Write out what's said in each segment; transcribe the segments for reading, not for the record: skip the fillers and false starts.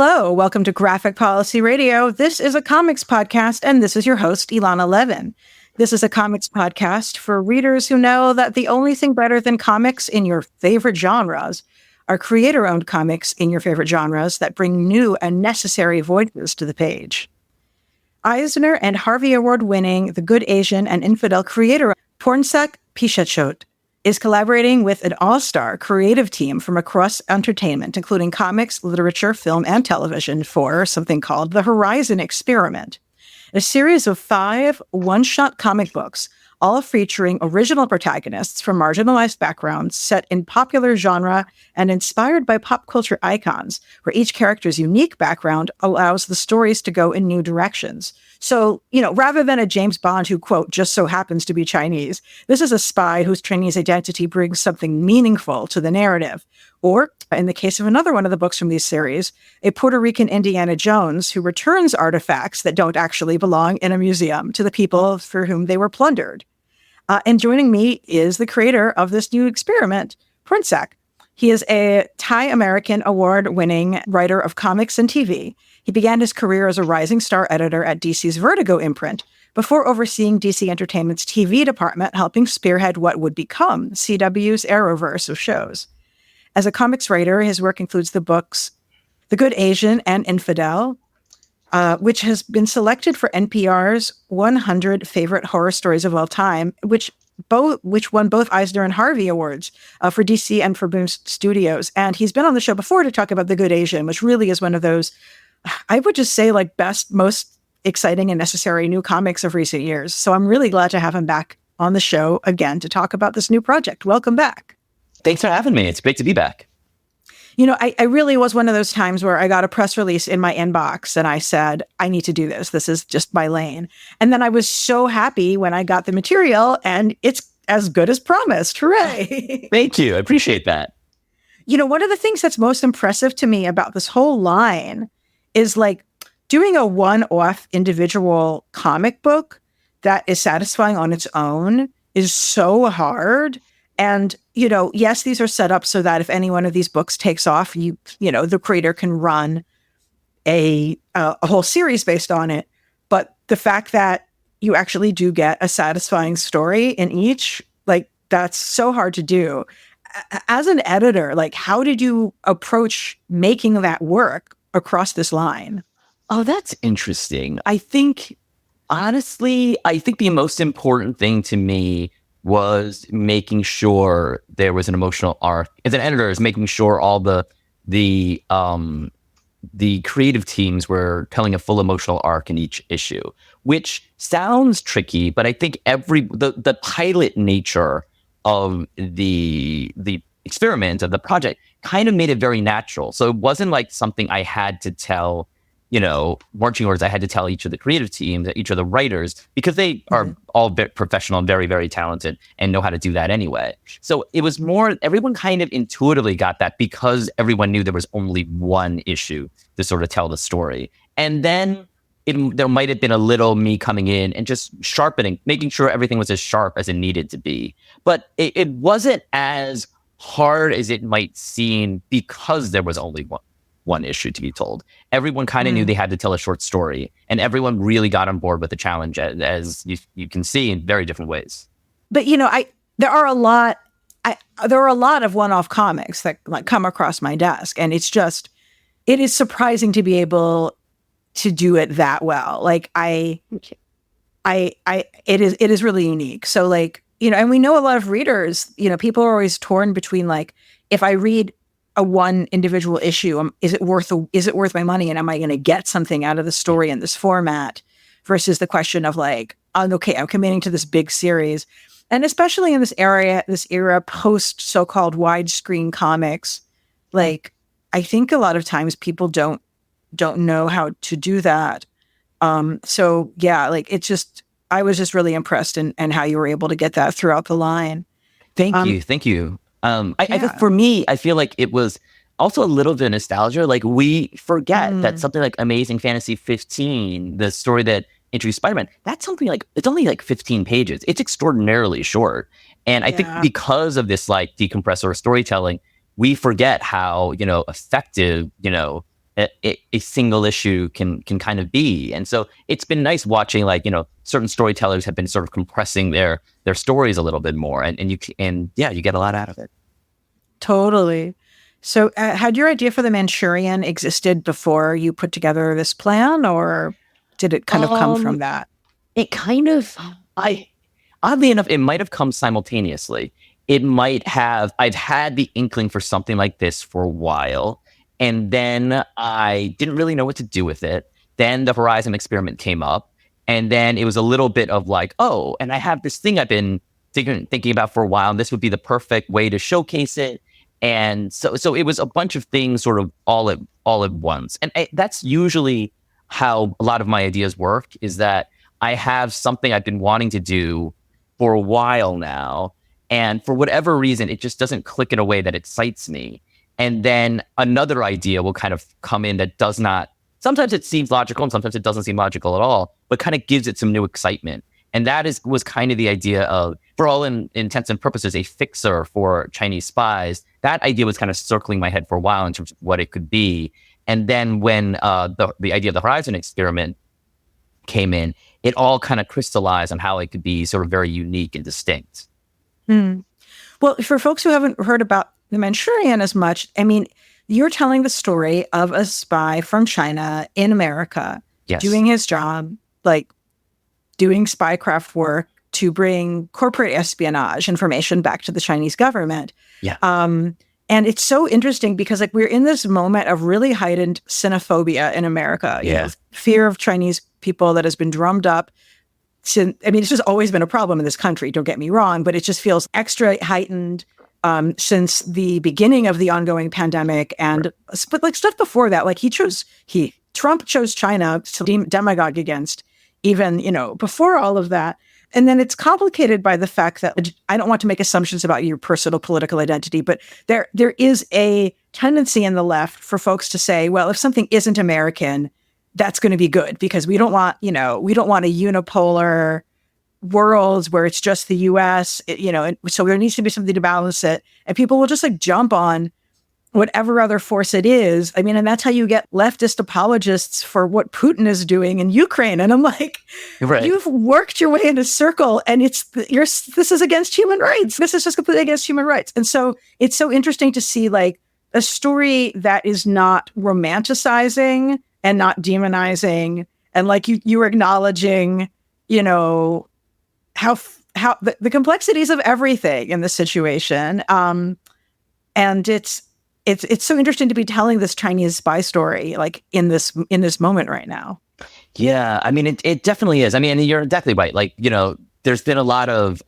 Hello, welcome to Graphic Policy Radio. This is a comics podcast, and this is your host, Ilana Levin. This is a comics podcast for readers who know that the only thing better than comics in your favorite genres are creator-owned comics in your favorite genres that bring new and necessary voices to the page. Eisner and Harvey Award-winning The Good Asian and Infidel creator Pornsak Pichetshote is collaborating with an all-star creative team from across entertainment, including comics, literature, film, and television, for something called The Horizon Experiment, a series of 5 one-shot comic books, all featuring original protagonists from marginalized backgrounds set in popular genre and inspired by pop culture icons, where each character's unique background allows the stories to go in new directions. So, rather than a James Bond who, quote, just so happens to be Chinese, this is a spy whose Chinese identity brings something meaningful to the narrative. Or, in the case of another one of the books from these series, a Puerto Rican Indiana Jones who returns artifacts that don't actually belong in a museum to the people for whom they were plundered. And joining me is the creator of this new experiment, Pornsak. He is a Thai American award-winning writer of comics and TV. He began his career as a rising star editor at DC's Vertigo imprint before overseeing DC Entertainment's TV department, helping spearhead what would become CW's Arrowverse of shows. As a comics writer, his work includes the books The Good Asian and Infidel, which has been selected for NPR's 100 Favorite Horror Stories of All Time, which won both Eisner and Harvey Awards for DC and for Boom Studios. And he's been on the show before to talk about The Good Asian, which really is one of those, I would just say, best, most exciting and necessary new comics of recent years. So I'm really glad to have him back on the show again to talk about this new project. Welcome back. Thanks for having me. It's great to be back. I really was one of those times where I got a press release in my inbox and I said, I need to do this. This is just my lane. And then I was so happy when I got the material and it's as good as promised. Hooray. Thank you. I appreciate that. One of the things that's most impressive to me about this whole line is doing a one-off individual comic book that is satisfying on its own is so hard. And, yes, these are set up so that if any one of these books takes off, the creator can run a whole series based on it. But the fact that you actually do get a satisfying story in each, that's so hard to do. As an editor, how did you approach making that work across this line? Oh, that's interesting. Honestly, I think the most important thing to me was making sure there was an emotional arc. As an editor, is making sure all the creative teams were telling a full emotional arc in each issue, which sounds tricky, but I think the pilot nature of the experiment of the project kind of made it very natural. So it wasn't like something I had to tell, marching orders. I had to tell each of the creative teams, each of the writers, because they are all very professional and very, very talented and know how to do that anyway. So it was more, everyone kind of intuitively got that because everyone knew there was only one issue to sort of tell the story. And then there might have been a little me coming in and just sharpening, making sure everything was as sharp as it needed to be. But it wasn't as hard as it might seem because there was only one issue to be told. Everyone kind of knew they had to tell a short story, and everyone really got on board with the challenge, as you can see in very different ways. But there are a lot of one-off comics that come across my desk, and it is surprising to be able to do it that well. It is really unique. So and we know a lot of readers, people are always torn between if I read a one individual issue, is it worth my money, and am I going to get something out of the story in this format, versus the question of I'm committing to this big series. And especially in this era post so-called widescreen comics, I think a lot of times people don't know how to do that. So yeah, I was just really impressed in how you were able to get that throughout the line. Thank you. For me, I feel like it was also a little bit of nostalgia. We forget that something like Amazing Fantasy 15, the story that introduced Spider-Man, that's something it's only 15 pages. It's extraordinarily short. And I think because of this decompressor storytelling, we forget how, effective, a single issue can kind of be. And so it's been nice watching, like, certain storytellers have been sort of compressing their stories a little bit more, and you get a lot out of it. Totally. So had your idea for the Manchurian existed before you put together this plan, or did it kind of come from that? It kind of, oddly enough, it might have come simultaneously. I've had the inkling for something like this for a while, and then I didn't really know what to do with it. Then the Horizon experiment came up, and then it was a little bit of like, oh, and I have this thing I've been thinking about for a while, and this would be the perfect way to showcase it. And so it was a bunch of things sort of all at once. And that's usually how a lot of my ideas work, is that I have something I've been wanting to do for a while now, and for whatever reason, it just doesn't click in a way that excites me. And then another idea will kind of come in that does not, sometimes it seems logical and sometimes it doesn't seem logical at all, but kind of gives it some new excitement. And that was kind of the idea of, for all intents and purposes, a fixer for Chinese spies. That idea was kind of circling my head for a while in terms of what it could be. And then when the idea of the Horizon experiment came in, it all kind of crystallized on how it could be sort of very unique and distinct. Well, for folks who haven't heard about the Manchurian as much, I mean, you're telling the story of a spy from China in America, yes, doing his job, like doing spycraft work to bring corporate espionage information back to the Chinese government. Yeah. And it's so interesting because, like, we're in this moment of really heightened xenophobia in America. You know, fear of Chinese people that has been drummed up. It's just always been a problem in this country, don't get me wrong, but it just feels extra heightened since the beginning of the ongoing pandemic. And but like stuff before that, like Trump chose China to demagogue against, even, before all of that. And then it's complicated by the fact that I don't want to make assumptions about your personal political identity, but there is a tendency in the left for folks to say, well, if something isn't American, that's going to be good, because we don't want a unipolar world where it's just the US, and so there needs to be something to balance it. And people will just like jump on whatever other force it is. I mean, and that's how you get leftist apologists for what Putin is doing in Ukraine. And I'm like, right, you've worked your way in a circle, and this is against human rights. This is just completely against human rights. And so it's so interesting to see like a story that is not romanticizing and not demonizing, and like you were acknowledging, how the complexities of everything in this situation. And it's so interesting to be telling this Chinese spy story like in this moment right now. Yeah, I mean, it definitely is. I mean, you're exactly right. Like, there's been a lot of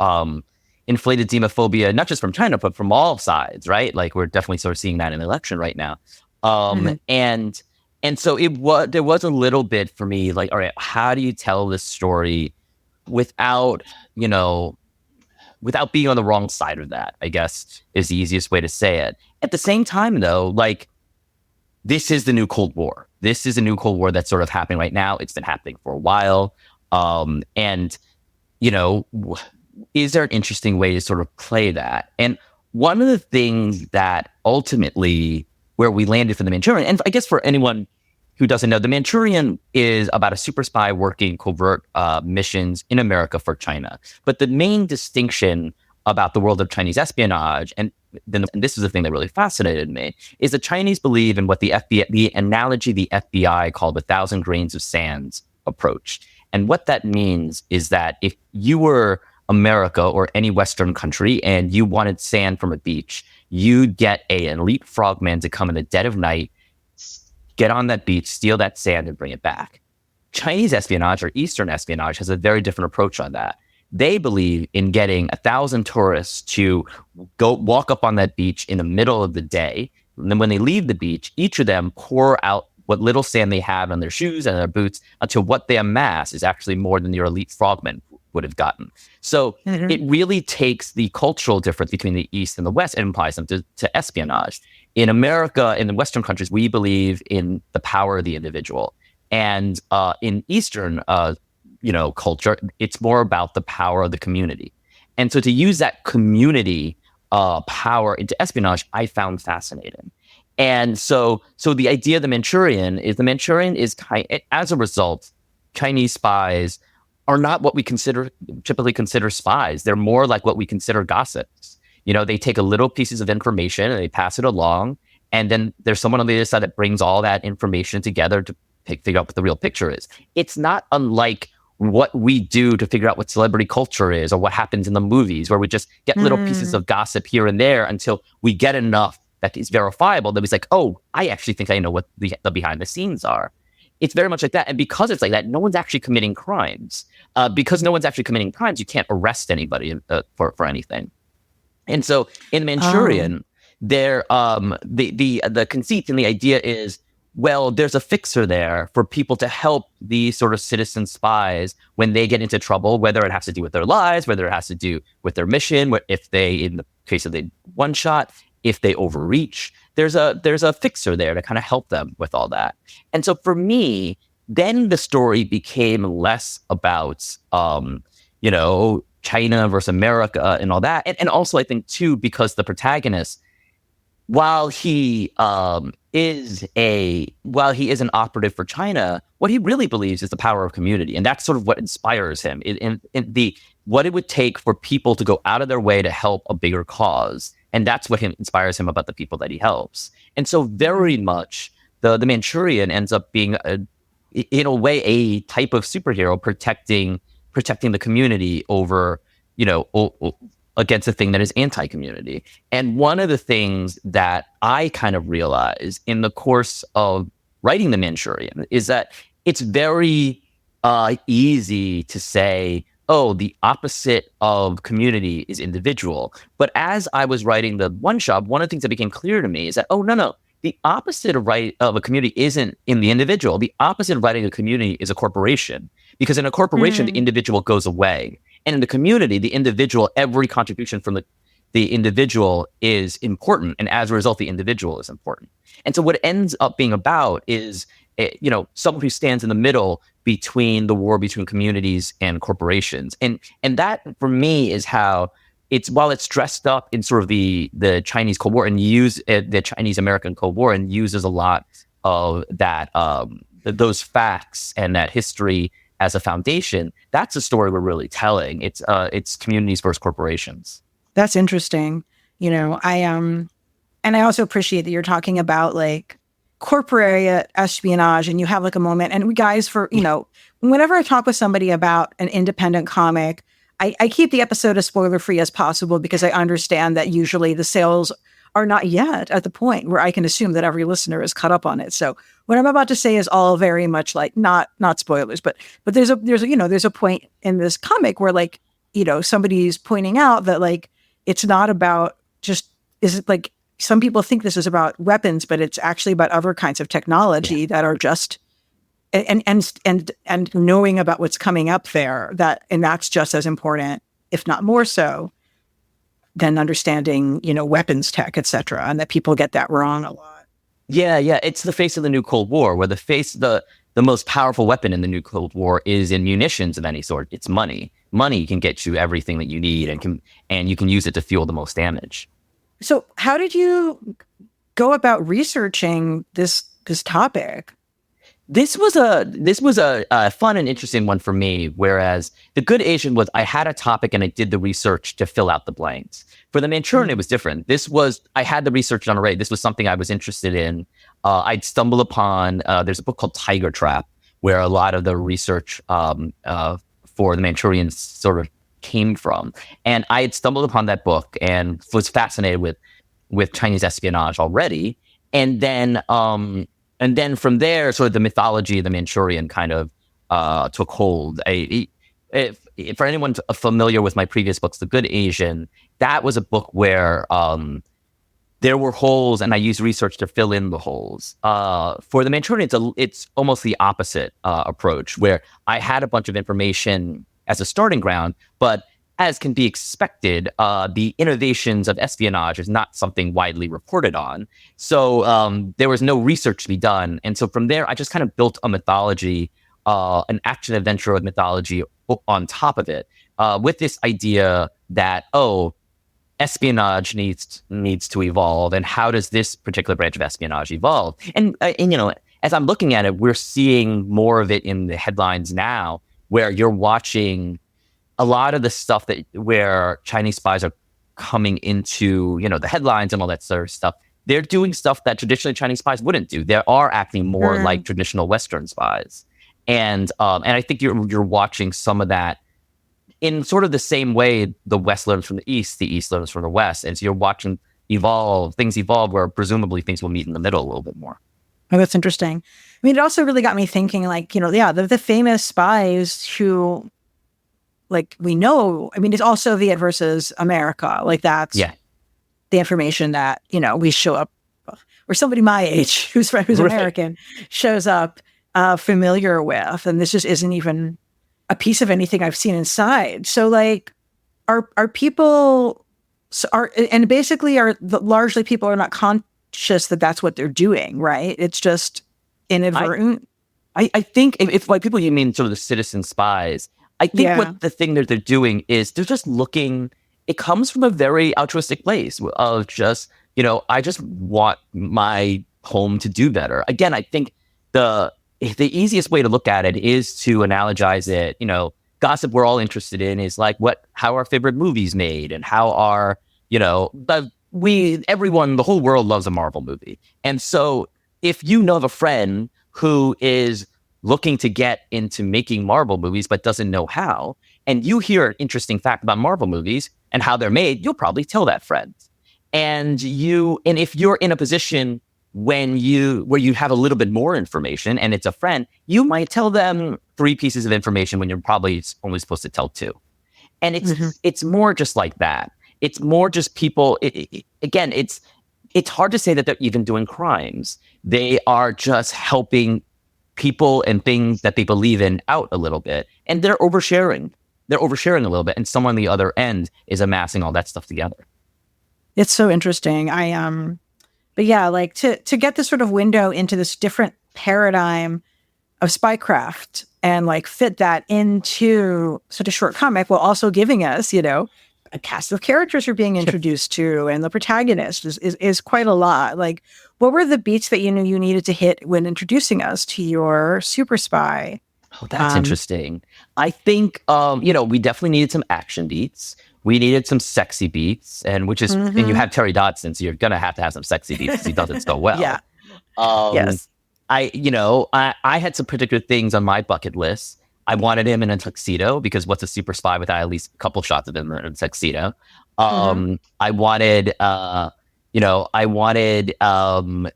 inflated xenophobia, not just from China, but from all sides, right? Like, we're definitely sort of seeing that in the election right now. And so there was a little bit for me, like, all right, how do you tell this story without being on the wrong side of that, I guess, is the easiest way to say it. At the same time, though, like, this is the new Cold War. This is a new Cold War that's sort of happening right now. It's been happening for a while. And, is there an interesting way to sort of play that? And one of the things that ultimately where we landed for the Manchurian, and I guess for anyone who doesn't know, the Manchurian is about a super spy working covert missions in America for China. But the main distinction about the world of Chinese espionage, and this is the thing that really fascinated me, is the Chinese believe in what the analogy the FBI called 1,000 grains of sand approach. And what that means is that if you were America or any Western country and you wanted sand from a beach, you'd get an elite frogman to come in the dead of night, get on that beach, steal that sand, and bring it back. Chinese espionage or Eastern espionage has a very different approach on that. They believe in getting 1,000 tourists to go walk up on that beach in the middle of the day. And then when they leave the beach, each of them pour out what little sand they have on their shoes and their boots until what they amass is actually more than your elite frogman would have gotten. So it really takes the cultural difference between the East and the West and applies them to espionage. In America, in the Western countries, we believe in the power of the individual. And in Eastern culture, it's more about the power of the community. And so to use that community power into espionage, I found fascinating. And so the idea of the Manchurian is as a result, Chinese spies are not what we typically consider spies. They're more like what we consider gossips. They take a little pieces of information and they pass it along, and then there's someone on the other side that brings all that information together to figure out what the real picture is. It's not unlike what we do to figure out what celebrity culture is or what happens in the movies, where we just get little pieces of gossip here and there until we get enough that is verifiable that it's like, oh, I actually think I know what the behind the scenes are. It's very much like that. And because it's like that, no one's actually committing crimes. Because no one's actually committing crimes, you can't arrest anybody for anything. And so in Manchurian, the conceit and the idea is, well, there's a fixer there for people to help these sort of citizen spies when they get into trouble, whether it has to do with their lives, whether it has to do with their mission, if they, in the case of the one shot, if they overreach, there's a fixer there to kind of help them with all that. And so for me, then the story became less about, China versus America and all that. And also I think too, because the protagonist, while he is an operative for China, what he really believes is the power of community, and that's sort of what inspires him. What it would take for people to go out of their way to help a bigger cause, and that's what inspires him about the people that he helps. And so, very much, the Manchurian ends up being, in a way, a type of superhero protecting the community over, against a thing that is anti-community. And one of the things that I kind of realized in the course of writing the Manchurian is that it's very easy to say, oh, the opposite of community is individual. But as I was writing the one shot, one of the things that became clear to me is that, oh, no, the opposite of a community isn't in the individual. The opposite of writing a community is a corporation. Because in a corporation, the individual goes away. And in the community, the individual, every contribution from the individual is important. And as a result, the individual is important. And so what it ends up being about is, someone who stands in the middle between the war between communities and corporations. And that, for me, is how while it's dressed up in sort of the Chinese Cold War and the Chinese-American Cold War and uses a lot of that, those facts and that history as a foundation, that's a story we're really telling. It's communities versus corporations. That's interesting. And I also appreciate that you're talking about like corporate espionage, and you have like a moment. And we guys, whenever I talk with somebody about an independent comic, I keep the episode as spoiler free as possible, because I understand that usually the sales are not yet at the point where I can assume that every listener is caught up on it. So what I'm about to say is all very much like not spoilers, but there's a point in this comic where like, somebody's pointing out that like, it's not about some people think this is about weapons, but it's actually about other kinds of technology that are just, and knowing about what's coming up there, and that's just as important, if not more so, than understanding, weapons tech, et cetera, and that people get that wrong a lot. Yeah. It's the face of the new Cold War, where the most powerful weapon in the new Cold War is in munitions of any sort. It's money. Money can get you everything that you need, and you can use it to fuel the most damage. So how did you go about researching this topic? This was a fun and interesting one for me, whereas The Good Asian was, I had a topic and I did the research to fill out the blanks. For the Manchurian, it was different. I had the research done already. This was something I was interested in. I'd stumbled upon, there's a book called Tiger Trap, where a lot of the research for the Manchurian sort of came from. And I had stumbled upon that book and was fascinated with Chinese espionage already. And then from there, sort of the mythology of the Manchurian kind of took hold. For anyone familiar with my previous books, The Good Asian, that was a book where there were holes, and I used research to fill in the holes. For the Manchurian, it's almost the opposite approach, where I had a bunch of information as a starting ground, but as can be expected, the innovations of espionage is not something widely reported on. So there was no research to be done. And so from there, I just kind of built a mythology, an action-adventure mythology on top of it, with this idea that, espionage needs to evolve, and how does this particular branch of espionage evolve? And as I'm looking at it, we're seeing more of it in the headlines now, where you're watching a lot of the stuff where Chinese spies are coming into, the headlines and all that sort of stuff. They're doing stuff that traditionally Chinese spies wouldn't do. They are acting more like traditional Western spies. And I think you're watching some of that in sort of the same way the West learns from the East learns from the West. And so you're watching things evolve where presumably things will meet in the middle a little bit more. Oh, that's interesting. I mean, it also really got me thinking, like, the famous spies who, like, we know, I mean, it's also Viet versus America. Like, that's the information that, we show up, or somebody my age who's American shows up familiar with. And this just isn't even a piece of anything I've seen inside. So, like, are people, largely people are not conscious that that's what they're doing, right? It's just inadvertent. I think if like people, you mean sort of the citizen spies, I think what the thing that they're doing is they're just looking, it comes from a very altruistic place of just, I just want my home to do better. Again, I think the easiest way to look at it is to analogize it. Gossip we're all interested in is like how our favorite movies made, and how our, the whole world loves a Marvel movie. And so if you know of a friend who is looking to get into making Marvel movies but doesn't know how, and you hear an interesting fact about Marvel movies and how they're made, you'll probably tell that friend. And if you're in a position where you have a little bit more information and it's a friend, you might tell them 3 pieces of information when you're probably only supposed to tell 2. And it's more just like that. It's more just people. Again, it's hard to say that they're even doing crimes. They are just helping people and things that they believe in out a little bit, and they're oversharing. They're oversharing a little bit, and someone on the other end is amassing all that stuff together. It's so interesting. But yeah, like to get this sort of window into this different paradigm of spycraft and like fit that into such a short comic, while also giving us, a cast of characters you're being introduced to, and the protagonist is quite a lot. Like, what were the beats that you knew you needed to hit when introducing us to your super spy? Oh, that's interesting. I think, we definitely needed some action beats. We needed some sexy beats, and you have Terry Dodson, so you're going to have some sexy beats because he does it so well. Yeah. Yes. I had some particular things on my bucket list. I wanted him in a tuxedo, because what's a super spy without at least a couple shots of him in a tuxedo? I wanted, a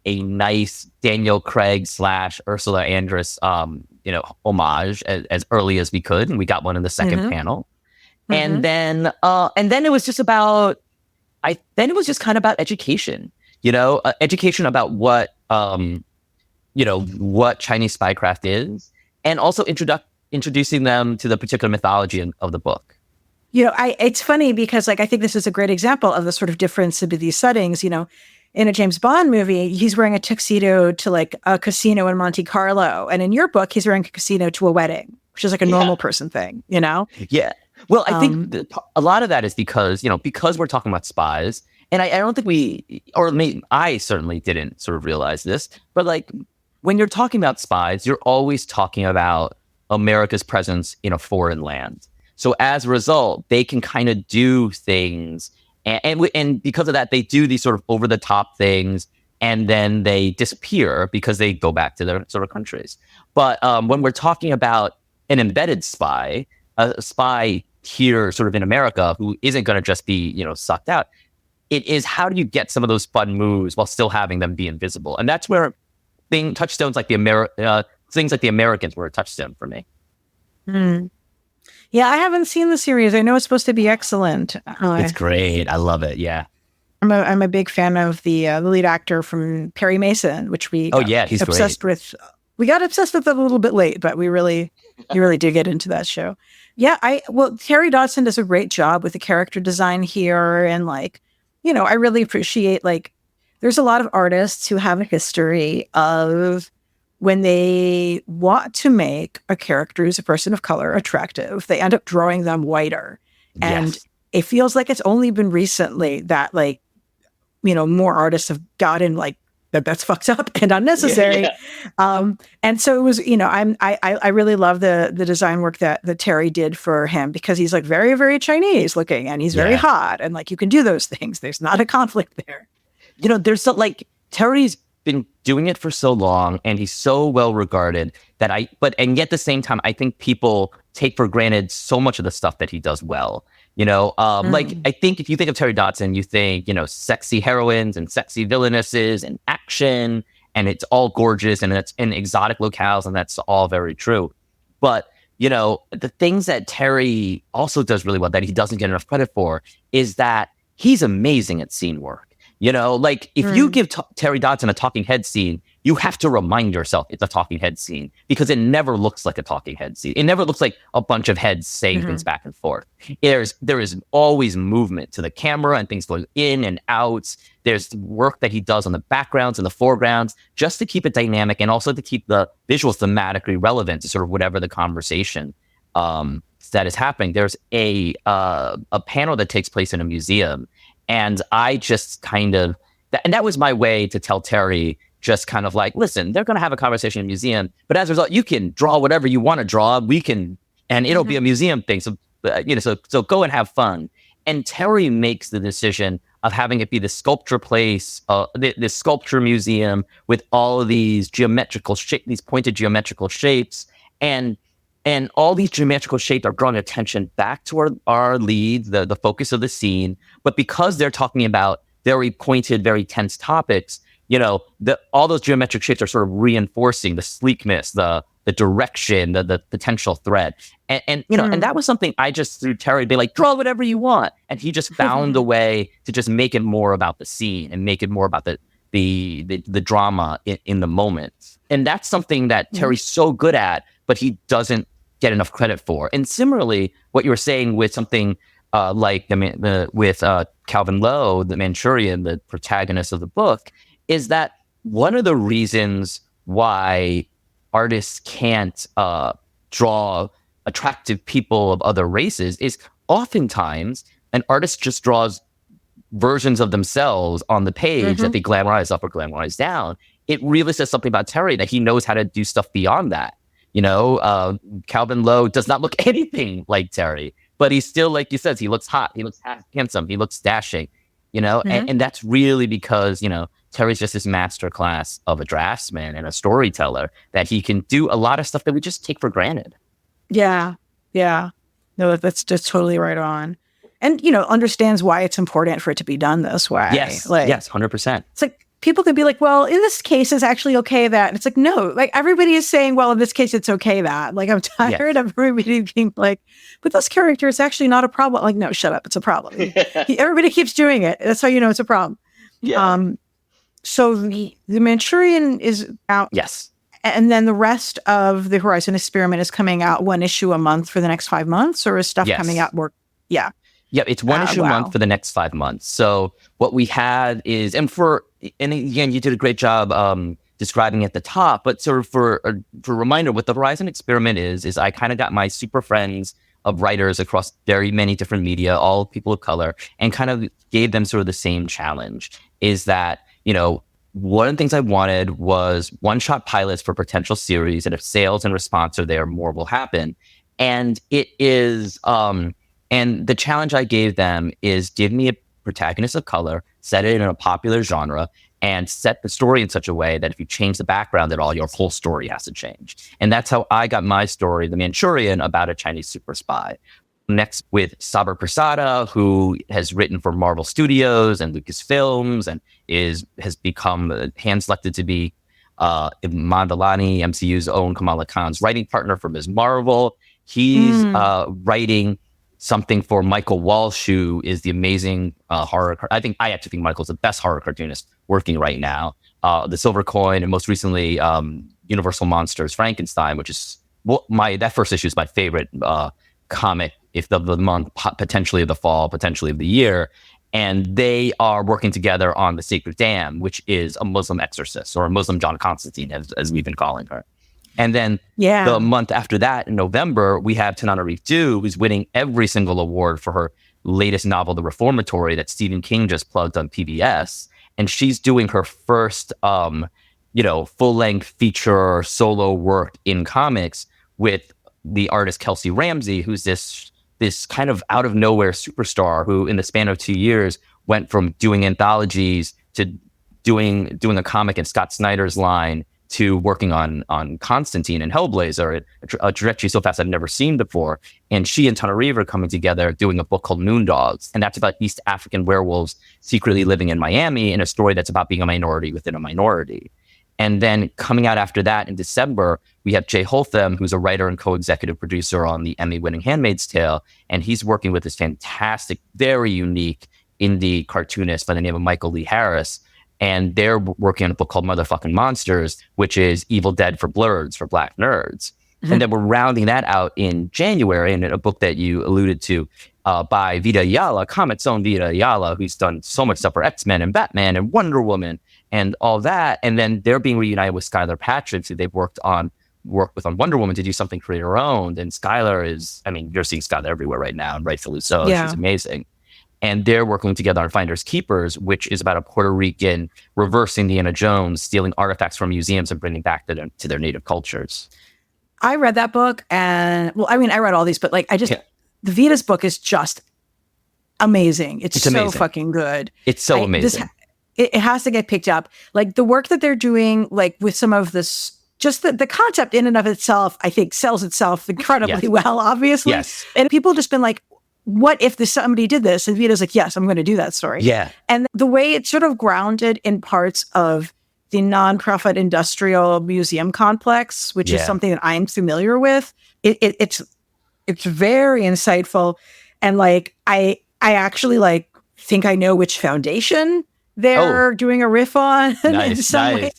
nice Daniel Craig / Ursula Andress, homage as early as we could, and we got one in the second panel. And then it was just about, kind of about education, education about what Chinese spycraft is, and also introducing them to the particular mythology of the book. It's funny because, like, I think this is a great example of the sort of difference in these settings. In a James Bond movie, he's wearing a tuxedo to like a casino in Monte Carlo. And in your book, he's wearing a casino to a wedding, which is like a normal person thing, Yeah. Well, I think a lot of that is because we're talking about spies. And I don't think I certainly didn't sort of realize this, but like when you're talking about spies, you're always talking about America's presence in a foreign land. So as a result, they can kind of do things, and because of that, they do these sort of over the top things, and then they disappear because they go back to their sort of countries. But when we're talking about an embedded spy, a spy here sort of in America who isn't going to just be sucked out, it is how do you get some of those fun moves while still having them be invisible, and that's where touchstones like things like the Americans were a touchstone for me. Yeah, I haven't seen the series. I know it's supposed to be excellent. It's great. I love it. Yeah. I'm a big fan of the lead actor from Perry Mason, which we he's obsessed great. with. We got obsessed with it a little bit late, but we really do get into that show. Yeah, Terry Dodson does a great job with the character design here, and like, I really appreciate, like, there's a lot of artists who have a history of when they want to make a character who's a person of color attractive, they end up drawing them whiter. And it feels like it's only been recently that like, more artists have gotten like that's fucked up and unnecessary. And so it was, I really love the design work that Terry did for him, because he's like very, very Chinese looking, and he's very hot, and like you can do those things. There's not a conflict there. There's like Terry's been doing it for so long, and he's so well regarded that and yet at the same time, I think people take for granted so much of the stuff that he does well. Like I think if you think of Terry Dodson, you think, sexy heroines and sexy villainesses and action, and it's all gorgeous and it's in exotic locales, and that's all very true. But, the things that Terry also does really well that he doesn't get enough credit for is that he's amazing at scene work. Like if you give Terry Dodson a talking head scene, you have to remind yourself it's a talking head scene, because it never looks like a talking head scene. It never looks like a bunch of heads saying things back and forth. There is always movement to the camera and things going in and out. There's work that he does on the backgrounds and the foregrounds just to keep it dynamic, and also to keep the visuals thematically relevant to sort of whatever the conversation that is happening. There's a panel that takes place in a museum. And I just kind of, and that was my way to tell Terry, just kind of like, listen, they're going to have a conversation in a museum, but as a result, you can draw whatever you want to draw. And it'll be a museum thing. So, so go and have fun. And Terry makes the decision of having it be the sculpture place, this sculpture museum with all of these these pointed geometrical shapes. And all these geometrical shapes are drawing attention back to our lead, the focus of the scene. But because they're talking about very pointed, very tense topics, all those geometric shapes are sort of reinforcing the sleekness, the direction, the potential threat. And that was something I just threw Terry, be like, draw whatever you want. And he just found a way to just make it more about the scene and make it more about the drama in the moment. And that's something that Terry's so good at, but he doesn't get enough credit for. And similarly, what you were saying with something with Calvin Lowe, the Manchurian, the protagonist of the book, is that one of the reasons why artists can't draw attractive people of other races is oftentimes an artist just draws versions of themselves on the page that they glamorize up or glamorize down. It really says something about Terry that he knows how to do stuff beyond that. Calvin Lowe does not look anything like Terry, but he's still, like you said, he looks hot, he looks handsome, he looks dashing, and that's really because, Terry's just this masterclass of a draftsman and a storyteller that he can do a lot of stuff that we just take for granted. Yeah. Yeah. No, that's just totally right on. And, understands why it's important for it to be done this way. Yes. Yes. 100%. It's like, people could be like, well, in this case, it's actually okay that. And it's like, no, like everybody is saying, well, in this case, it's okay that. Like, I'm tired of everybody being like, but this character is actually not a problem. Like, no, shut up. It's a problem. Everybody keeps doing it. That's how you know it's a problem. Yeah. So the Manchurian is out. Yes. And then the rest of the Horizon Experiment is coming out one issue a month for the next 5 months, or is stuff coming out more? Yeah. Yeah, it's one issue a month for the next 5 months. So what we had is, and again, you did a great job describing at the top, but sort of for a reminder, what the Horizon Experiment is I kind of got my super friends of writers across very many different media, all people of color, and kind of gave them sort of the same challenge, is that, one of the things I wanted was one-shot pilots for potential series, and if sales and response are there, more will happen. And it is, and the challenge I gave them is give me a protagonist of color, set it in a popular genre, and set the story in such a way that if you change the background at all, your whole story has to change. And that's how I got my story, The Manchurian, about a Chinese super spy. Next with Saber Prasada, who has written for Marvel Studios and Lucasfilms, and has become hand-selected to be Mandalani, MCU's own Kamala Khan's writing partner for Ms. Marvel. He's writing something for Michael Walsh, who is the amazing horror. I actually think Michael's the best horror cartoonist working right now. The Silver Coin, and most recently Universal Monsters Frankenstein, which is that first issue is my favorite comic, if of the month, potentially of the fall, potentially of the year. And they are working together on The Sacred Dam, which is a Muslim exorcist, or a Muslim John Constantine, as we've been calling her. And then the month after that, in November, we have Tananarive Due, who's winning every single award for her latest novel, The Reformatory, that Stephen King just plugged on PBS. And she's doing her first, full-length feature solo work in comics with the artist Kelsey Ramsey, who's this kind of out of nowhere superstar who, in the span of 2 years, went from doing anthologies to doing a comic in Scott Snyder's line to working on Constantine and Hellblazer, a trajectory so fast I've never seen before. And she and Tananarive are coming together doing a book called Moondogs. And that's about East African werewolves secretly living in Miami, in a story that's about being a minority within a minority. And then coming out after that in December, we have Jay Holtham, who's a writer and co-executive producer on the Emmy-winning Handmaid's Tale. And he's working with this fantastic, very unique indie cartoonist by the name of Michael Lee Harris. And they're working on a book called Motherfucking Monsters, which is Evil Dead for Blurs, for Black nerds. Mm-hmm. And then we're rounding that out in January in a book that you alluded to by Vita Ayala, Comet's own Vita Ayala, who's done so much stuff for X-Men and Batman and Wonder Woman and all that. And then they're being reunited with Skyler Partridge, who they've worked with on Wonder Woman to do something creator owned. And Skyler is, you're seeing Skyler everywhere right now, and rightfully so. Yeah. She's amazing. And they're working together on Finders Keepers, which is about a Puerto Rican reverse Indiana Jones, stealing artifacts from museums and bringing back to their native cultures. I read that book, and I read all these, but the Vita's book is just amazing. It's so amazing. Fucking good. It's so amazing. It has to get picked up. Like the work that they're doing, like with some of this, just the concept in and of itself, I think sells itself incredibly well, obviously. Yes. And people have just been like, what if somebody did this? And Vita's like, yes, I'm going to do that story. Yeah. And the way it's sort of grounded in parts of the nonprofit industrial museum complex, which is something that I'm familiar with, it's very insightful. And like, I actually think I know which foundation they're doing a riff on in some ways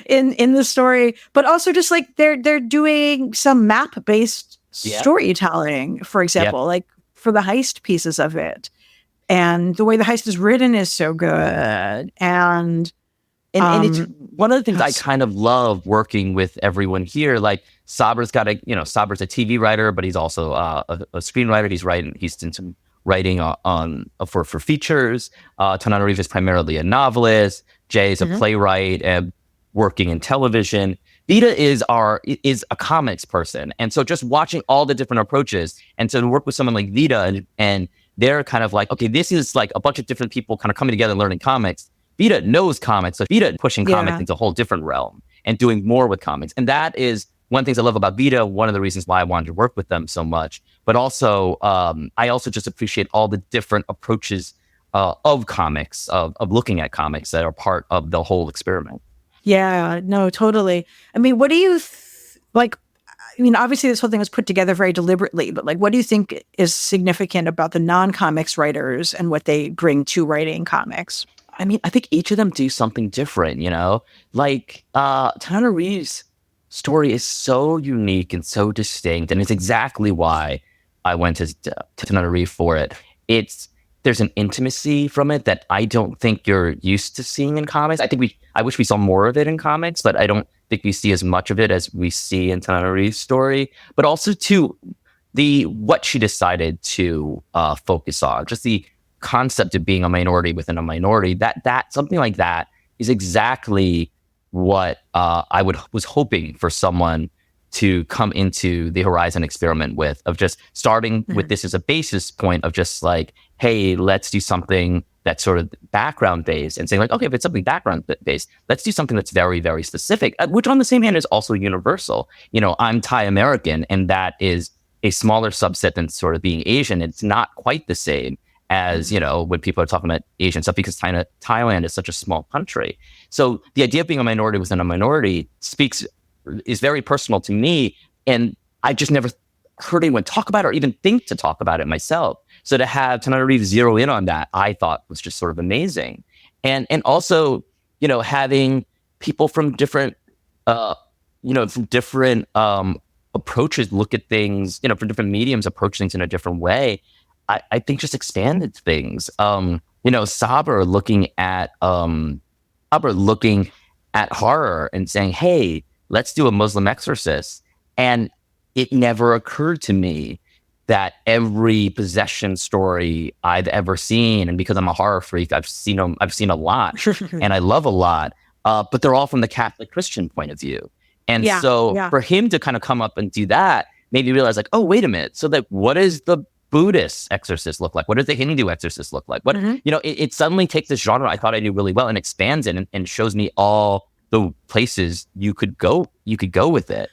in the story, but also just like they're doing some map-based storytelling, for example, like for the heist pieces of it. And the way the heist is written is so good. And it's one of the things I kind of love working with everyone here. Like Saber's Saber's a TV writer, but he's also a screenwriter. He's done some writing for features. Tananarive is primarily a novelist. Jay is a playwright and working in television. Vita is a comics person. And so just watching all the different approaches, and to work with someone like Vita and they're kind of like, okay, this is like a bunch of different people kind of coming together and learning comics. Vita knows comics. So Vita pushing comics into a whole different realm and doing more with comics. And that is one of the things I love about Vita, one of the reasons why I wanted to work with them so much. But also, I also just appreciate all the different approaches of comics, of looking at comics that are part of the whole experiment. Yeah, no, totally. What do you obviously this whole thing was put together very deliberately, but like, what do you think is significant about the non-comics writers and what they bring to writing comics? I think each of them do something different, like Tananarive's story is so unique and so distinct. And it's exactly why I went to Tananarive for it. There's an intimacy from it that I don't think you're used to seeing in comics. I wish we saw more of it in comics, but I don't think we see as much of it as we see in Tananarive's story. But also too, what she decided to focus on, just the concept of being a minority within a minority, that something like that is exactly what I was hoping for someone to come into the Horizon experiment with, of just starting with this as a basis point of just like, hey, let's do something that's sort of background based, and saying like, okay, if it's something background based, let's do something that's very, very specific, which on the same hand is also universal. I'm Thai American, and that is a smaller subset than sort of being Asian. It's not quite the same as, when people are talking about Asian stuff, because Thailand is such a small country. So the idea of being a minority within a minority is very personal to me. And I just never heard anyone talk about it or even think to talk about it myself. So to have Tananarive zero in on that, I thought was just sort of amazing. And also, having people from different, approaches look at things, from different mediums, approach things in a different way. I think just expanded things. Saber looking at horror and saying, hey, let's do a Muslim exorcist. And it never occurred to me that every possession story I've ever seen, and because I'm a horror freak, I've seen a lot, and I love a lot. But they're all from the Catholic Christian point of view, and so for him to kind of come up and do that made me realize, like, oh, wait a minute. So that what does the Buddhist exorcist look like? What does the Hindu exorcist look like? What it suddenly takes this genre I thought I knew really well and expands it and shows me all the places you could go with it.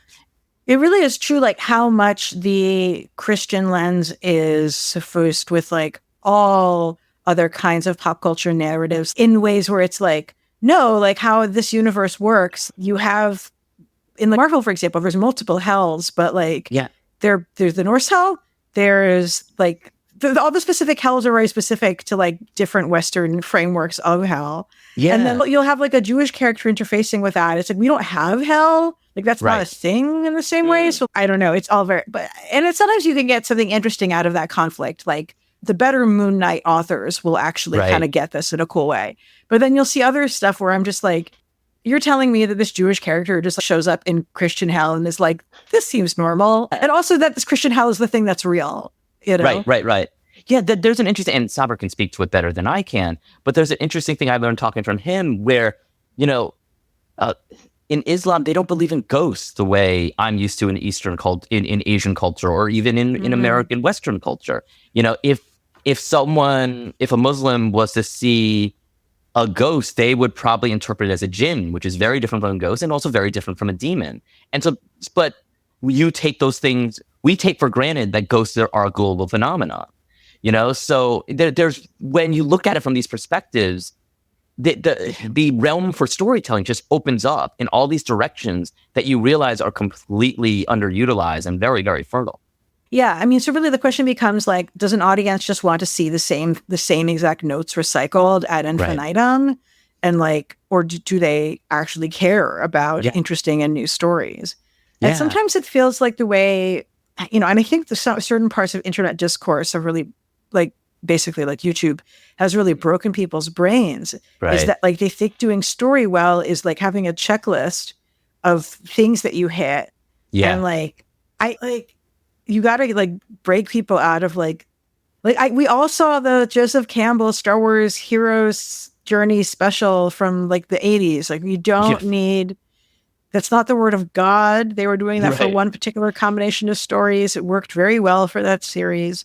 It really is true, like how much the Christian lens is suffused with like all other kinds of pop culture narratives in ways where it's like, no, like how this universe works. You have in the Marvel, for example, there's multiple hells, but like there's the Norse hell. There's like all the specific hells are very specific to like different Western frameworks of hell. Yeah. And then you'll have like a Jewish character interfacing with that. It's like, we don't have hell. Like that's not a thing in the same way. So I don't know. It's all and sometimes you can get something interesting out of that conflict. Like the better Moon Knight authors will actually kind of get this in a cool way. But then you'll see other stuff where I'm just like, you're telling me that this Jewish character just shows up in Christian hell and is like, this seems normal. And also that this Christian hell is the thing that's real. You know? Right. Yeah, there's an interesting, and Saber can speak to it better than I can, but there's an interesting thing I learned talking from him where, in Islam, they don't believe in ghosts the way I'm used to in Eastern culture, in Asian culture, or even in American Western culture. If a Muslim was to see a ghost, they would probably interpret it as a jinn, which is very different from a ghost and also very different from a demon. And so, but you take those things, we take for granted that ghosts are a global phenomenon. So there's when you look at it from these perspectives, the realm for storytelling just opens up in all these directions that you realize are completely underutilized and very, very fertile. Yeah, I mean, so really the question becomes like, does an audience just want to see the same exact notes recycled ad infinitum, and like, or do they actually care about interesting and new stories? And sometimes it feels like the way, and I think certain parts of internet discourse have really, like, basically like YouTube has really broken people's brains. Is that like they think doing story well is like having a checklist of things that you hit. Yeah. And like, you got to like break people out of we all saw the Joseph Campbell Star Wars Heroes Journey special from like the 80s. Like you don't need, that's not the word of God. They were doing that for one particular combination of stories. It worked very well for that series.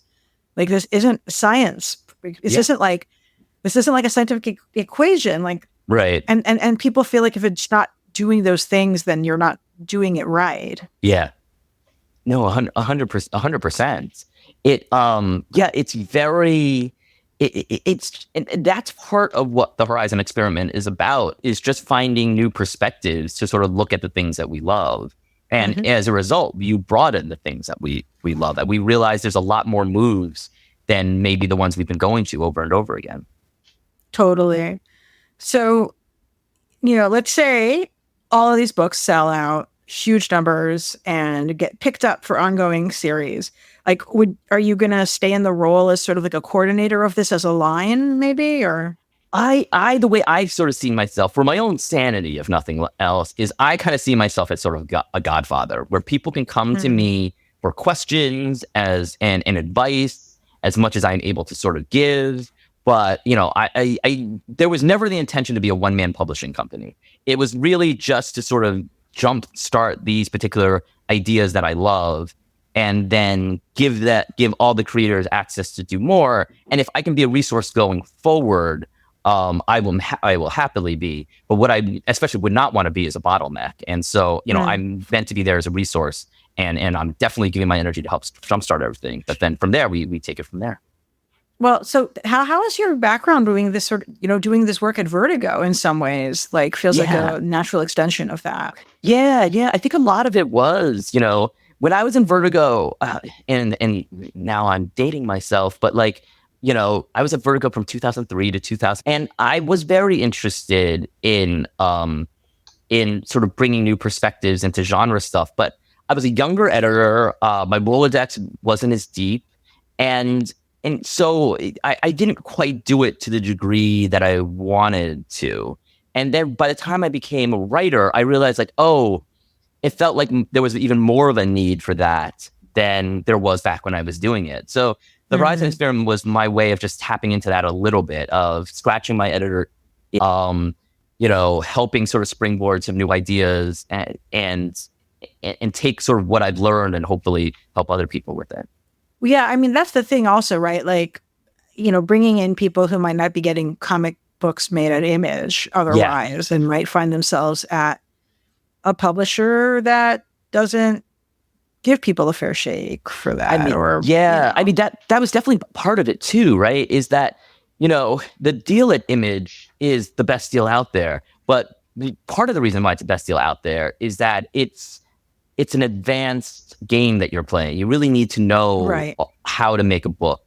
Like this isn't science. This isn't like a scientific equation. Like, And people feel like if it's not doing those things, then you're not doing it right. Yeah. No, 100%. It's very, and that's part of what the Horizon Experiment is about, is just finding new perspectives to sort of look at the things that we love. And as a result, you broaden the things that we love, that we realize there's a lot more moves than maybe the ones we've been going to over and over again. Totally. So, let's say all of these books sell out huge numbers and get picked up for ongoing series. Like, are you going to stay in the role as sort of like a coordinator of this as a line, maybe? Or the way I sort of see myself, for my own sanity, if nothing else, is I kind of see myself as sort of a godfather, where people can come to me for questions and advice as much as I'm able to sort of give. But, there was never the intention to be a one-man publishing company. It was really just to sort of jumpstart these particular ideas that I love, and then give all the creators access to do more. And if I can be a resource going forward, I will happily be. But what I especially would not want to be is a bottleneck. And so, I'm meant to be there as a resource, and I'm definitely giving my energy to help jumpstart everything. But then from there, we take it from there. Well, so how is your background doing this doing this work at Vertigo in some ways? Like, feels like a natural extension of that. Yeah. I think a lot of it was, when I was in Vertigo, and now I'm dating myself, but like, I was at Vertigo from 2003 to 2000, and I was very interested in sort of bringing new perspectives into genre stuff. But I was a younger editor. My Rolodex wasn't as deep, and so I didn't quite do it to the degree that I wanted to. And then by the time I became a writer, I realized it felt like there was even more of a need for that than there was back when I was doing it. So the Horizon Experiment was my way of just tapping into that a little bit, of scratching my editor, helping sort of springboard some new ideas and take sort of what I've learned and hopefully help other people with it. Yeah, I mean, that's the thing also, right? Like, bringing in people who might not be getting comic books made at Image otherwise, and might find themselves at a publisher that doesn't give people a fair shake for that. I mean, that was definitely part of it too, right? Is that, the deal at Image is the best deal out there. But part of the reason why it's the best deal out there is that it's an advanced game that you're playing. You really need to know how to make a book.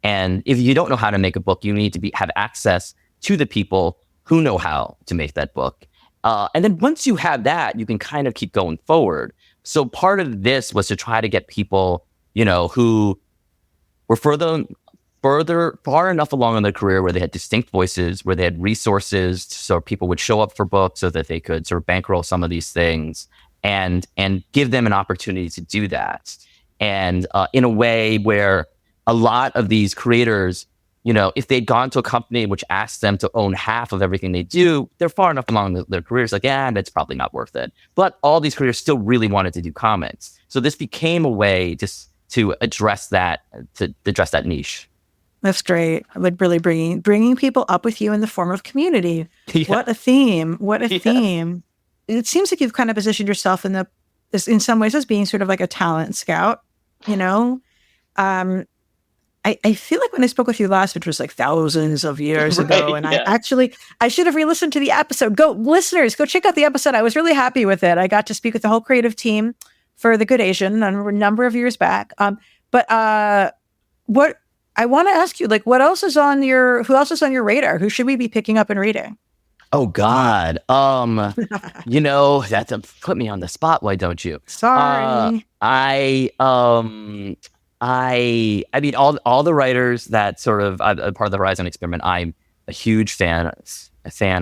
And if you don't know how to make a book, you need to have access to the people who know how to make that book. And then once you have that, you can kind of keep going forward. So part of this was to try to get people, who were far enough along in their career where they had distinct voices, where they had resources, so people would show up for books so that they could sort of bankroll some of these things and give them an opportunity to do that. And in a way where a lot of these creators, if they'd gone to a company which asked them to own half of everything they do, they're far enough along their careers, like, that's probably not worth it. But all these creators still really wanted to do comics. So this became a way to address that niche. That's great. Like, really bringing people up with you in the form of community. Yeah. What a theme. Theme. It seems like you've kind of positioned yourself in some ways as being sort of like a talent scout, I feel like when I spoke with you last, which was like thousands of years ago, and I should have re-listened to the episode. Listeners, go check out the episode. I was really happy with it. I got to speak with the whole creative team for The Good Asian a number of years back. But what I want to ask you, like, who else is on your radar? Who should we be picking up and reading? Oh God. That's put me on the spot. Why don't you? Sorry. I mean, all the writers that sort of are part of the Horizon Experiment, I'm a huge fan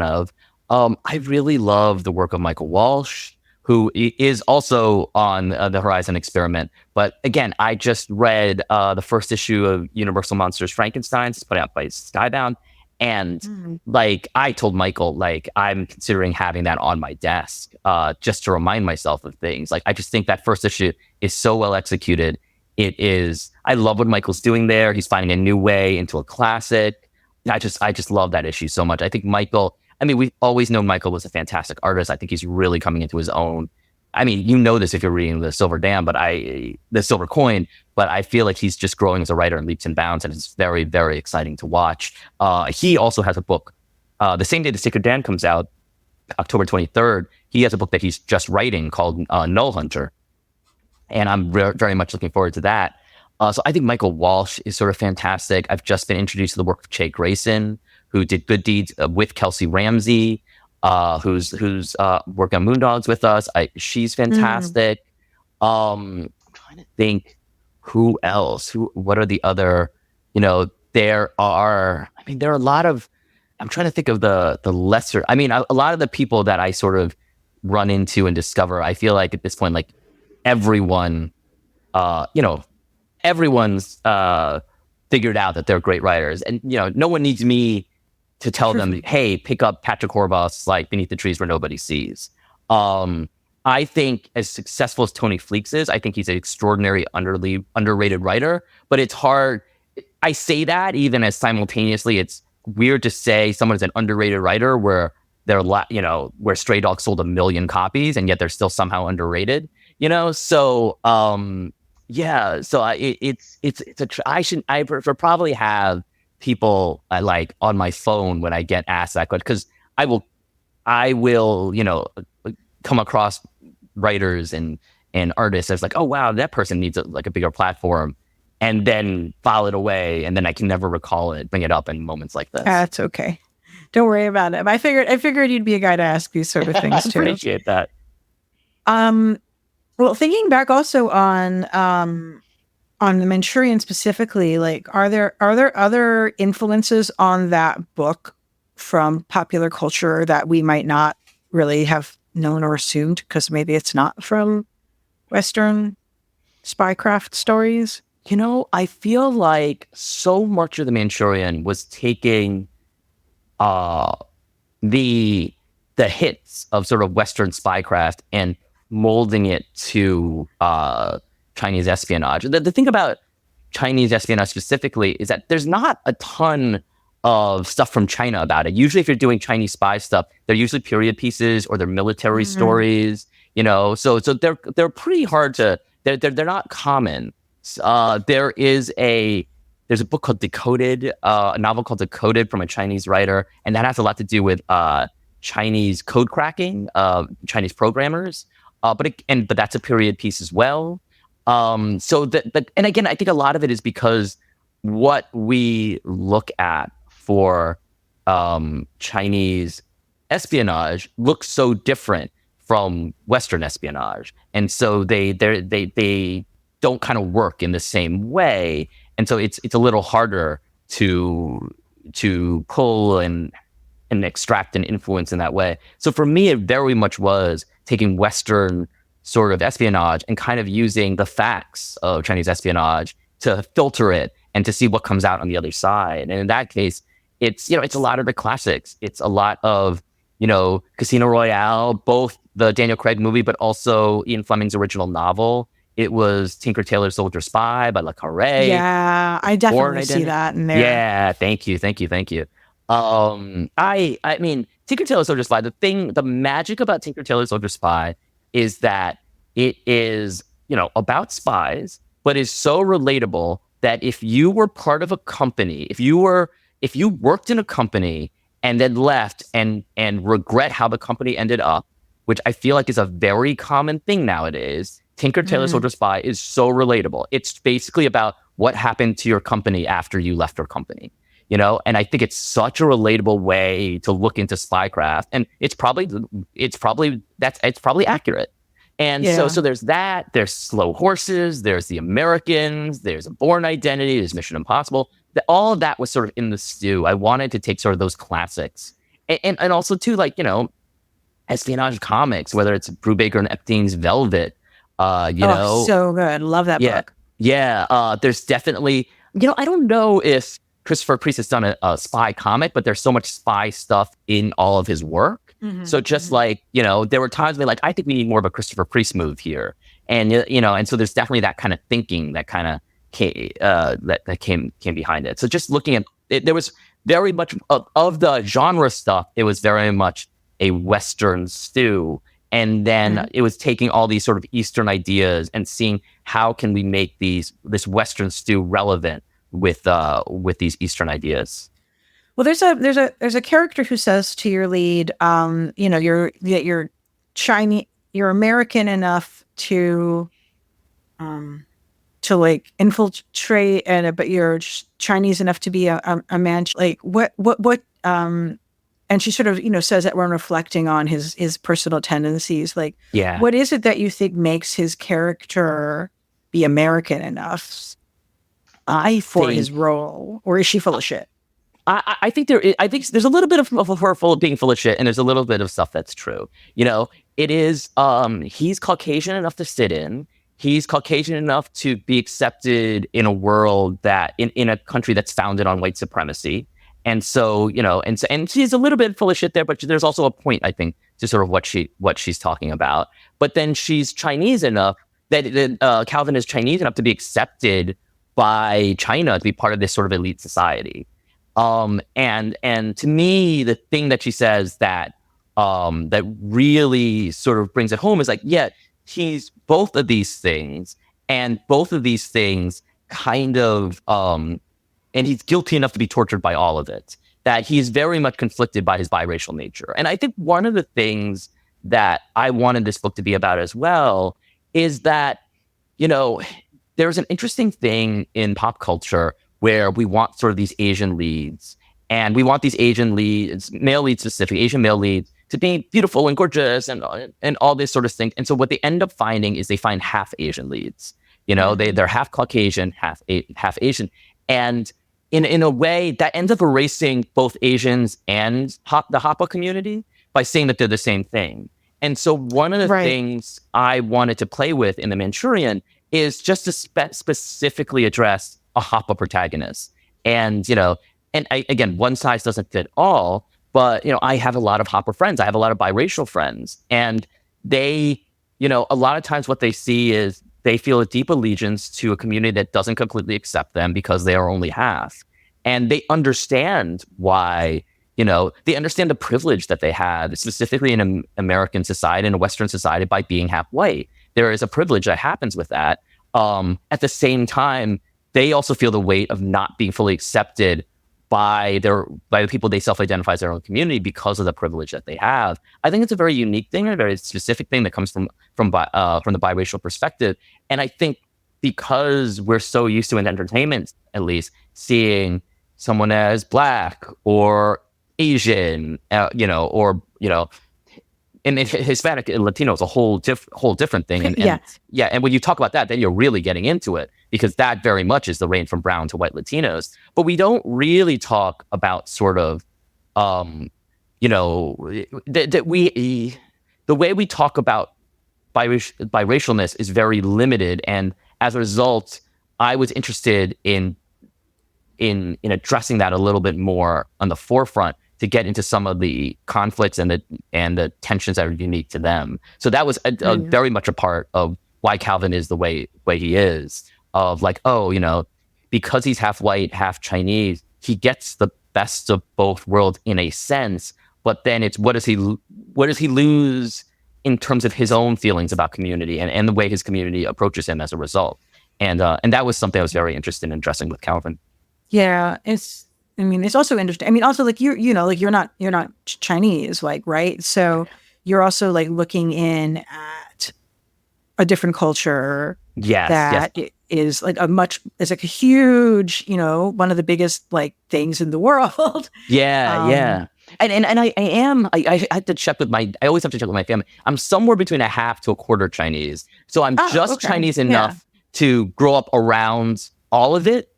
of. I really love the work of Michael Walsh, who is also on the Horizon Experiment. But again, I just read the first issue of Universal Monsters Frankenstein. It's put out by Skybound. And I told Michael, I'm considering having that on my desk just to remind myself of things. I just think that first issue is so well executed. I love what Michael's doing there. He's finding a new way into a classic. I just love that issue so much. I think we've always known Michael was a fantastic artist. I think he's really coming into his own. I mean, this if you're reading The Silver Coin, but I feel like he's just growing as a writer in leaps and bounds, and it's very, very exciting to watch. He also has a book, the same day The Sacred Dam comes out, October 23rd, he has a book that he's just writing called Null Hunter. And I'm very much looking forward to that. So I think Michael Walsh is sort of fantastic. I've just been introduced to the work of Che Grayson, who did Good Deeds with Kelsey Ramsey, who's working on Moondogs with us. She's fantastic. I'm trying to think who else. What are the other? There are a lot of. I'm trying to think of the lesser. I mean, a lot of the people that I sort of run into and discover. I feel like at this point, everyone, everyone's figured out that they're great writers, and no one needs me to tell them, hey, pick up Patrick Horvath's Beneath the Trees Where Nobody Sees. I think as successful as Tony Fleeks is, I think he's an extraordinary underrated writer, but it's hard. I say that even as simultaneously it's weird to say someone's an underrated writer where where Stray Dogs sold 1 million copies and yet they're still somehow underrated. So I should probably have people on my phone when I get asked that question, because I will come across writers and artists as oh wow, that person needs a bigger platform, and then file it away, and then I can never bring it up in moments like this. That's okay. Don't worry about it. I figured you'd be a guy to ask these sort of things too. Appreciate that. Well, thinking back also on the Manchurian specifically, are there other influences on that book from popular culture that we might not really have known or assumed because maybe it's not from Western spycraft stories? I feel like so much of the Manchurian was taking uh, the hits of sort of Western spycraft and molding it to Chinese espionage. The thing about Chinese espionage specifically is that there's not a ton of stuff from China about it. Usually, if you're doing Chinese spy stuff, they're usually period pieces or they're military stories. So they're pretty hard to. They're not common. There's a book called Decoded, a novel called Decoded from a Chinese writer, and that has a lot to do with Chinese code cracking, Chinese programmers. But that's a period piece as well. And again, I think a lot of it is because what we look at for Chinese espionage looks so different from Western espionage, and so they don't kind of work in the same way, and so it's a little harder to pull and extract and influence in that way. So for me, it very much was taking Western sort of espionage and kind of using the facts of Chinese espionage to filter it and to see what comes out on the other side. And in that case, it's a lot of the classics. It's a lot of Casino Royale, both the Daniel Craig movie, but also Ian Fleming's original novel. It was Tinker Tailor Soldier Spy by Le Carré. Yeah, I definitely see that in there. Yeah, thank you. I mean, Tinker Tailor Soldier Spy, the magic about Tinker Tailor Soldier Spy is that it is, about spies, but is so relatable that if you were part of a company, if you worked in a company and then left and regret how the company ended up, which I feel like is a very common thing nowadays, Tinker Tailor Soldier Spy is so relatable. It's basically about what happened to your company after you left your company, and I think it's such a relatable way to look into spycraft, and it's probably accurate. And so there's that, there's Slow Horses, there's The Americans, there's A Bourne Identity, there's Mission Impossible. All of that was sort of in the stew. I wanted to take sort of those classics and also too, espionage comics, whether it's Brubaker and Epstein's Velvet, so good. Love that book. Yeah. There's definitely, I don't know if Christopher Priest has done a spy comic, but there's so much spy stuff in all of his work. So just there were times where I think we need more of a Christopher Priest move here. And, and so there's definitely that kind of thinking that kind of came, that came behind it. So just looking at it, there was very much of the genre stuff. It was very much a Western stew. And then it was taking all these sort of Eastern ideas and seeing how can we make this Western stew relevant with these Eastern ideas. Well, there's a character who says to your lead, you're Chinese, you're American enough to infiltrate, but you're Chinese enough to be a man. And she sort of, says that when reflecting on his personal tendencies, what is it that you think makes his character be American enough for his role, or is she full of shit? I think there's a little bit of her being full of shit, and there's a little bit of stuff that's true. It is he's Caucasian enough to sit in. He's Caucasian enough to be accepted in a world that in a country that's founded on white supremacy. And so, and she's a little bit full of shit there, but there's also a point, I think, to sort of what she's talking about. But then she's Chinese enough that Calvin is Chinese enough to be accepted by China to be part of this sort of elite society. And to me, the thing that she says that really sort of brings it home is he's both of these things, and both of these things kind of, and he's guilty enough to be tortured by all of it, that he's very much conflicted by his biracial nature. And I think one of the things that I wanted this book to be about as well is that, there's an interesting thing in pop culture where we want sort of these Asian leads, and we want these Asian leads, male leads specifically, Asian male leads, to be beautiful and gorgeous and all this sort of thing. And so what they end up finding is they find half Asian leads. They're half Caucasian, half Asian. And in a way that ends up erasing both Asians and the Hapa community by saying that they're the same thing. And so one of the things I wanted to play with in the Manchurian is just to specifically address a Hoppa protagonist. And, again, one size doesn't fit all, but, I have a lot of Hopper friends. I have a lot of biracial friends. And they, a lot of times what they see is they feel a deep allegiance to a community that doesn't completely accept them because they are only half. And they understand why, they understand the privilege that they had, specifically in an American society, in a Western society, by being half white. There is a privilege that happens with that. At the same time, they also feel the weight of not being fully accepted by the people they self-identify as their own community because of the privilege that they have. I think it's a very unique thing, a very specific thing that comes from the biracial perspective. And I think because we're so used to, in entertainment at least, seeing someone as Black or Asian, and Hispanic and Latino is a whole different thing. And when you talk about that, then you're really getting into it, because that very much is the range from brown to white Latinos. But we don't really talk about sort of, the way we talk about biracialness is very limited. And as a result, I was interested in addressing that a little bit more on the forefront, to get into some of the conflicts and the tensions that are unique to them. So that was very much a part of why Calvin is the way he is, of like, because he's half white, half Chinese, he gets the best of both worlds in a sense, but then it's what does he lose in terms of his own feelings about community and the way his community approaches him as a result. And that was something I was very interested in addressing with Calvin. Yeah, it's also interesting. I mean, also like you're not Chinese, like, right? So you're also like looking in at a different culture. Yes. Is like a huge, one of the biggest like things in the world. Yeah. And I had to check with I always have to check with my family. I'm somewhere between a half to a quarter Chinese. So I'm just Chinese enough to grow up around all of it,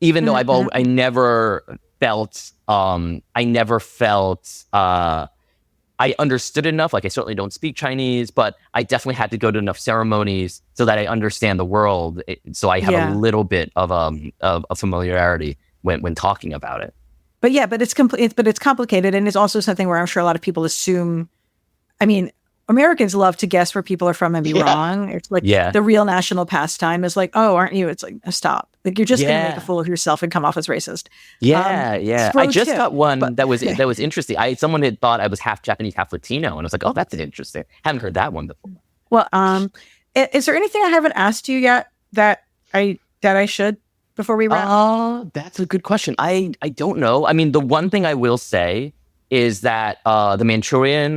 even though I never felt I understood enough. Like, I certainly don't speak Chinese, but I definitely had to go to enough ceremonies so that I understand the world. So I have a little bit of familiarity when talking about it. But it's complicated, and it's also something where I'm sure a lot of people assume. I mean, Americans love to guess where people are from and be wrong. It's like the real national pastime is like, oh, aren't you? It's like, stop. Like, you're just going to make a fool of yourself and come off as racist. I just got one that was interesting. Someone had thought I was half Japanese, half Latino, and I was like, oh, that's interesting. Haven't heard that one before. Well, is there anything I haven't asked you yet that I should before we wrap? That's a good question. I don't know. I mean, the one thing I will say is that the Manchurian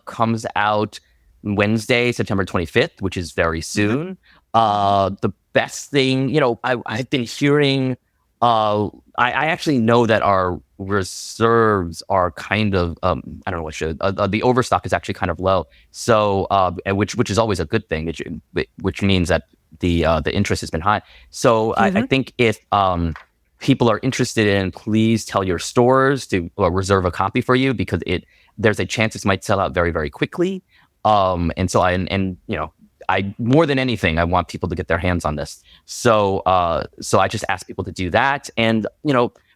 comes out Wednesday, September 25th, which is very soon. The best thing, I've been hearing, I actually know that our reserves are kind of, I don't know what should, the overstock is actually kind of low. So, which is always a good thing, which means that the interest has been high. So I think if people are interested in, please tell your stores to reserve a copy for you, because there's a chance it might sell out very, very quickly. And so I more than anything, I want people to get their hands on this. So I just ask people to do that. And,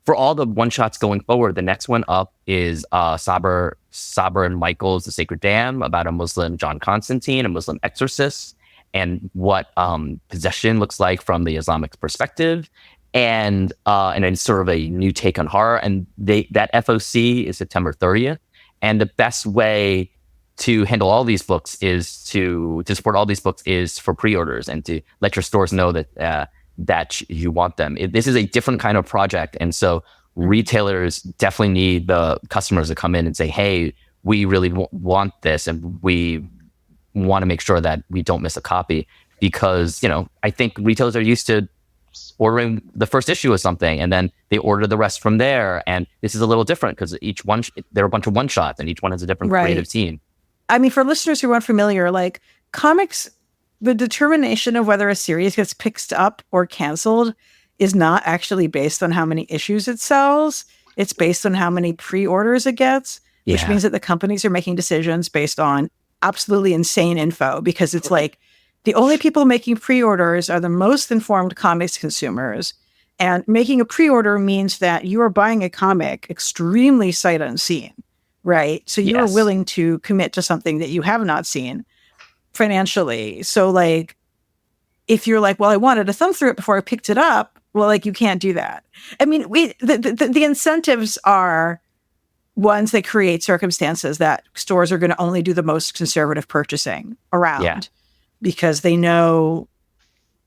for all the one shots going forward, the next one up is Saber and Michael's The Sacred Dam, about a Muslim John Constantine, a Muslim exorcist, and what possession looks like from the Islamic perspective. And then sort of a new take on horror. And that FOC is September 30th. And the best way to handle all these books is to support all these books is for pre-orders, and to let your stores know that you want them. This is a different kind of project. And so retailers definitely need the customers to come in and say, hey, we really want this, and we want to make sure that we don't miss a copy. Because, I think retailers are used to ordering the first issue of something, and then they order the rest from there. And this is a little different because each one, there are a bunch of one shots, and each one has a different creative team. I mean, for listeners who aren't familiar, like comics, the determination of whether a series gets picked up or canceled is not actually based on how many issues it sells. It's based on how many pre-orders it gets, which means that the companies are making decisions based on absolutely insane info, because it's like, The only people making pre-orders are the most informed comics consumers. And making a pre-order means that you are buying a comic extremely sight unseen, right? So you are Yes. willing to commit to something that you have not seen financially. So like, if you're like, well, I wanted to thumb through it before I picked it up, well, like you can't do that. I mean, the incentives are ones that create circumstances that stores are going to only do the most conservative purchasing around. Yeah. Because they know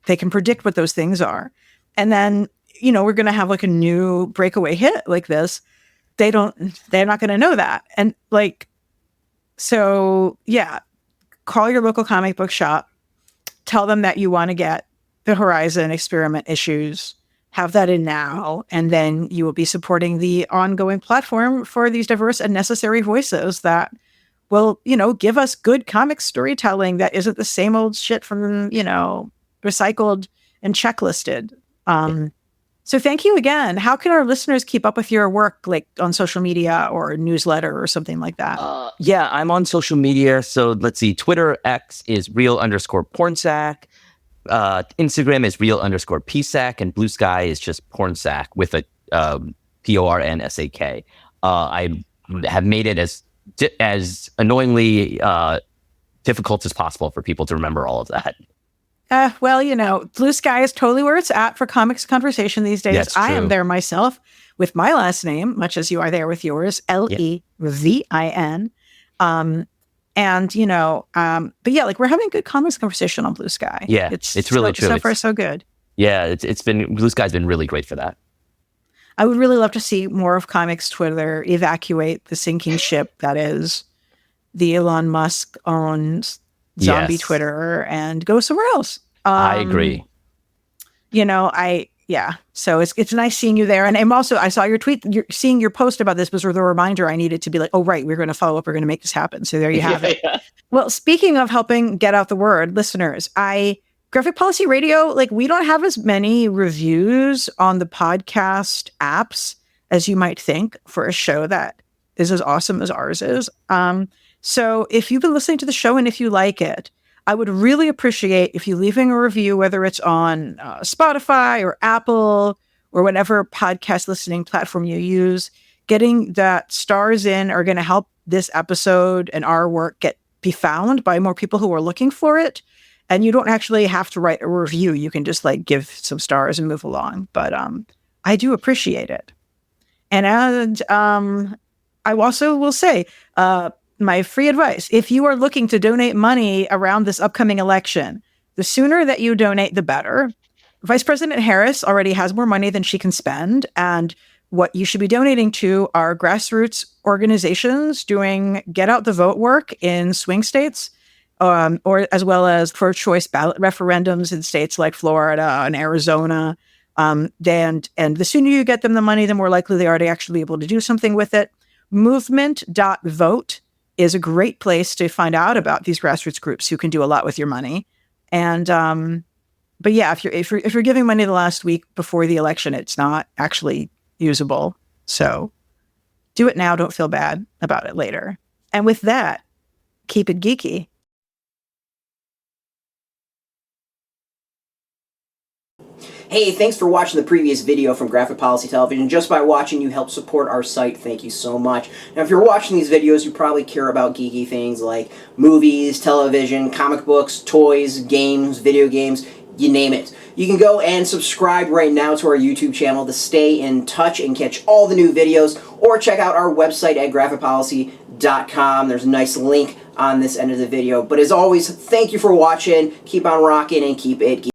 they can predict what those things are. And then, you know, we're going to have like a new breakaway hit like this. They're not going to know that. And like, so yeah, call your local comic book shop, tell them that you want to get the Horizon Experiment issues, have that in now, and then you will be supporting the ongoing platform for these diverse and necessary voices that will, you know, give us good comic storytelling that isn't the same old shit from, you know, recycled and checklisted. So thank you again. How can our listeners keep up with your work, like on social media or newsletter or something like that? Yeah, I'm on social media. So let's see. Twitter X is real_Pornsak. Instagram is real_Psak, and Blue Sky is just Pornsak with a Pornsak. I have made it as annoyingly difficult as possible for people to remember all of that. Well, you know, Blue Sky is totally where it's at for comics conversation these days. That's I am true. there myself with my last name, much as you are there with yours, Levin. And, you know, but yeah, like we're having a good comics conversation on Blue Sky. Yeah, it's really true. So far, so good. Yeah, it's been, Blue Sky's been really great for that. I would really love to see more of comics Twitter evacuate the sinking ship that is the Elon Musk owned zombie Twitter and go somewhere else. I agree. You know, so it's nice seeing you there. And I'm also, I saw your tweet, seeing your post about this was the reminder I needed to be like, oh, right, we're going to follow up. We're going to make this happen. So there you have it. Yeah. Well, speaking of helping get out the word, listeners, Graphic Policy Radio, like we don't have as many reviews on the podcast apps as you might think for a show that is as awesome as ours is. So if you've been listening to the show and if you like it, I would really appreciate if you leaving a review, whether it's on Spotify or Apple or whatever podcast listening platform you use. Getting that stars in are going to help this episode and our work be found by more people who are looking for it. And you don't actually have to write a review. You can just like give some stars and move along. But I do appreciate it. And I also will say, my free advice, if you are looking to donate money around this upcoming election, the sooner that you donate, the better. Vice President Harris already has more money than she can spend. And what you should be donating to are grassroots organizations doing get out the vote work in swing states, or as well as pro-choice ballot referendums in states like Florida and Arizona. And the sooner you get them the money, the more likely they are to actually be able to do something with it. Movement.vote is a great place to find out about these grassroots groups who can do a lot with your money. And but yeah, if you're giving money the last week before the election, it's not actually usable. So do it now. Don't feel bad about it later. And with that, keep it geeky. Hey, thanks for watching the previous video from Graphic Policy Television. Just by watching, you help support our site. Thank you so much. Now, if you're watching these videos, you probably care about geeky things like movies, television, comic books, toys, games, video games, you name it. You can go and subscribe right now to our YouTube channel to stay in touch and catch all the new videos, or check out our website at graphicpolicy.com. There's a nice link on this end of the video. But as always, thank you for watching. Keep on rocking and keep it geeky.